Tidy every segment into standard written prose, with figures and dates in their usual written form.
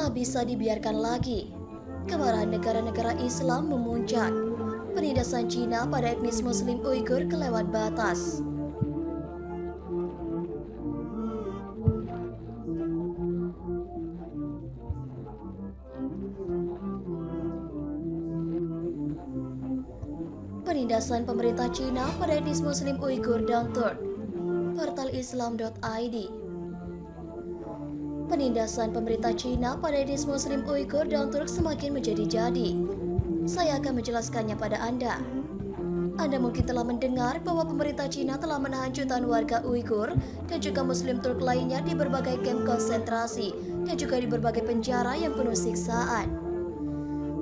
Tak bisa dibiarkan lagi. Kemarahan negara-negara Islam memuncak. Penindasan Cina pada etnis Muslim Uighur kelewat batas. Penindasan pemerintah Cina pada etnis Muslim Uighur dan Turk. Portal Islam.id. Penindasan pemerintah Cina pada etnis Muslim Uighur dan Turk semakin menjadi-jadi. Saya akan menjelaskannya pada Anda. Anda mungkin telah mendengar bahwa pemerintah Cina telah menahan jutaan warga Uighur dan juga Muslim Turk lainnya di berbagai kamp konsentrasi dan juga di berbagai penjara yang penuh siksaan.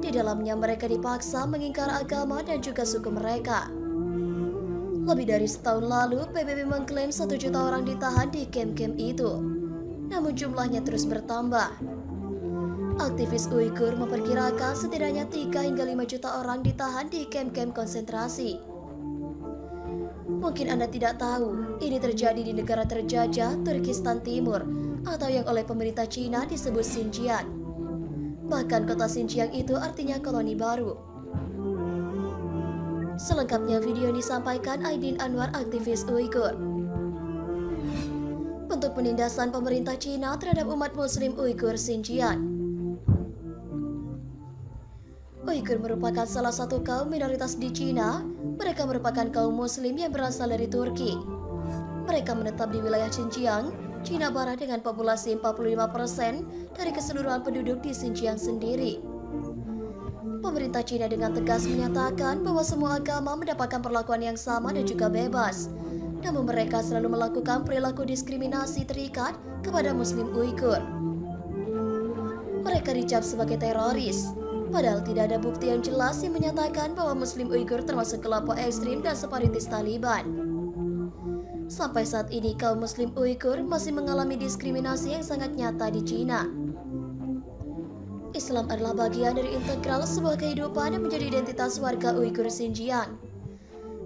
Di dalamnya mereka dipaksa mengingkar agama dan juga suku mereka. Lebih dari setahun lalu, PBB mengklaim 1 juta orang ditahan di kamp-kamp itu. Namun jumlahnya terus bertambah. Aktivis Uighur memperkirakan setidaknya 3 hingga 5 juta orang ditahan di kamp-kamp konsentrasi. Mungkin Anda tidak tahu, ini terjadi di negara terjajah Turkistan Timur atau yang oleh pemerintah Cina disebut Xinjiang. Bahkan kota Xinjiang itu artinya koloni baru. Selengkapnya video ini disampaikan Aidin Anwar, aktivis Uighur. Bentuk penindasan pemerintah Cina terhadap umat Muslim Uighur Xinjiang. Uighur merupakan salah satu kaum minoritas di Cina. Mereka merupakan kaum Muslim yang berasal dari Turki. Mereka menetap di wilayah Xinjiang, Cina Barat dengan populasi 45% dari keseluruhan penduduk di Xinjiang sendiri. Pemerintah Cina dengan tegas menyatakan bahwa semua agama mendapatkan perlakuan yang sama dan juga bebas. Namun mereka selalu melakukan perilaku diskriminasi terikat kepada Muslim Uighur. Mereka dicap sebagai teroris, padahal tidak ada bukti yang jelas yang menyatakan bahwa Muslim Uighur termasuk kelompok ekstrim dan separatis Taliban. Sampai saat ini kaum Muslim Uighur masih mengalami diskriminasi yang sangat nyata di Cina. Islam adalah bagian dari integral sebuah kehidupan yang menjadi identitas warga Uighur Xinjiang.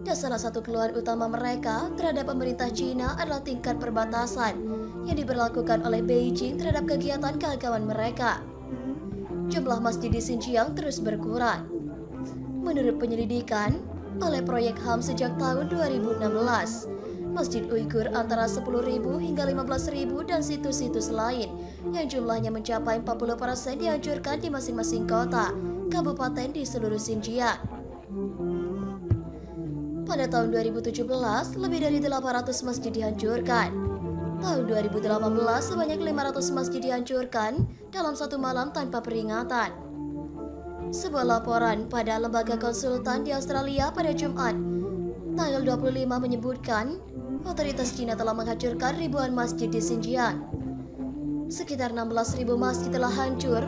Dan salah satu keluhan utama mereka terhadap pemerintah Cina adalah tingkat perbatasan yang diberlakukan oleh Beijing terhadap kegiatan keagamaan mereka. Jumlah masjid di Xinjiang terus berkurang. Menurut penyelidikan oleh proyek HAM sejak tahun 2016, masjid Uighur antara 10.000 hingga 15.000 dan situs-situs lain yang jumlahnya mencapai 40% dihancurkan di masing-masing kota, kabupaten di seluruh Xinjiang. Pada tahun 2017, lebih dari 800 masjid dihancurkan. Tahun 2018, sebanyak 500 masjid dihancurkan dalam satu malam tanpa peringatan. Sebuah laporan pada lembaga konsultan di Australia pada Jumat, tanggal 25 menyebutkan, otoritas Cina telah menghancurkan ribuan masjid di Xinjiang. Sekitar 16.000 masjid telah hancur,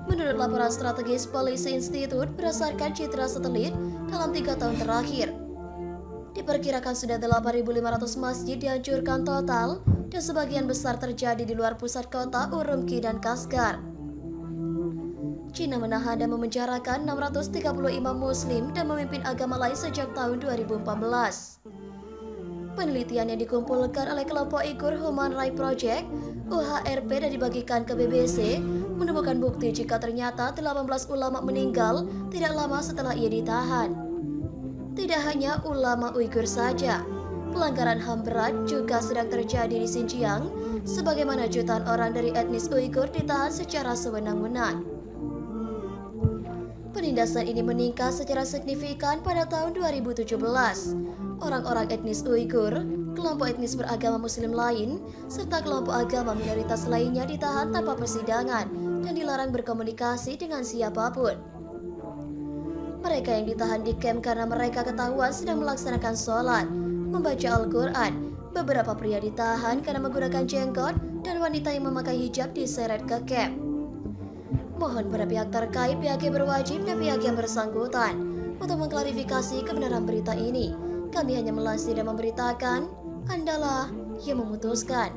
menurut laporan strategis Policy Institute berdasarkan citra satelit dalam 3 tahun terakhir. Diperkirakan sudah 8.500 masjid dihancurkan total dan sebagian besar terjadi di luar pusat kota Urumqi dan Kashgar. Cina menahan dan memenjarakan 630 imam muslim dan memimpin agama lain sejak tahun 2014. Penelitian yang dikumpulkan oleh kelompok Uighur Human Rights Project (UHRP) dan dibagikan ke BBC menemukan bukti jika ternyata 18 ulama meninggal tidak lama setelah ia ditahan. Tidak hanya ulama Uighur saja, pelanggaran HAM berat juga sedang terjadi di Xinjiang, sebagaimana jutaan orang dari etnis Uighur ditahan secara sewenang-wenang. Penindasan ini meningkat secara signifikan pada tahun 2017. Orang-orang etnis Uighur, kelompok etnis beragama Muslim lain, serta kelompok agama minoritas lainnya ditahan tanpa persidangan dan dilarang berkomunikasi dengan siapapun. Mereka yang ditahan di kamp karena mereka ketahuan sedang melaksanakan sholat, membaca Al-Quran. Beberapa pria ditahan karena menggunakan jenggot dan wanita yang memakai hijab diseret ke kamp. Mohon pada pihak terkait, pihak yang berwajib dan pihak yang bersangkutan untuk mengklarifikasi kebenaran berita ini. Kami hanya melansir dan memberitakan, Andalah yang memutuskan.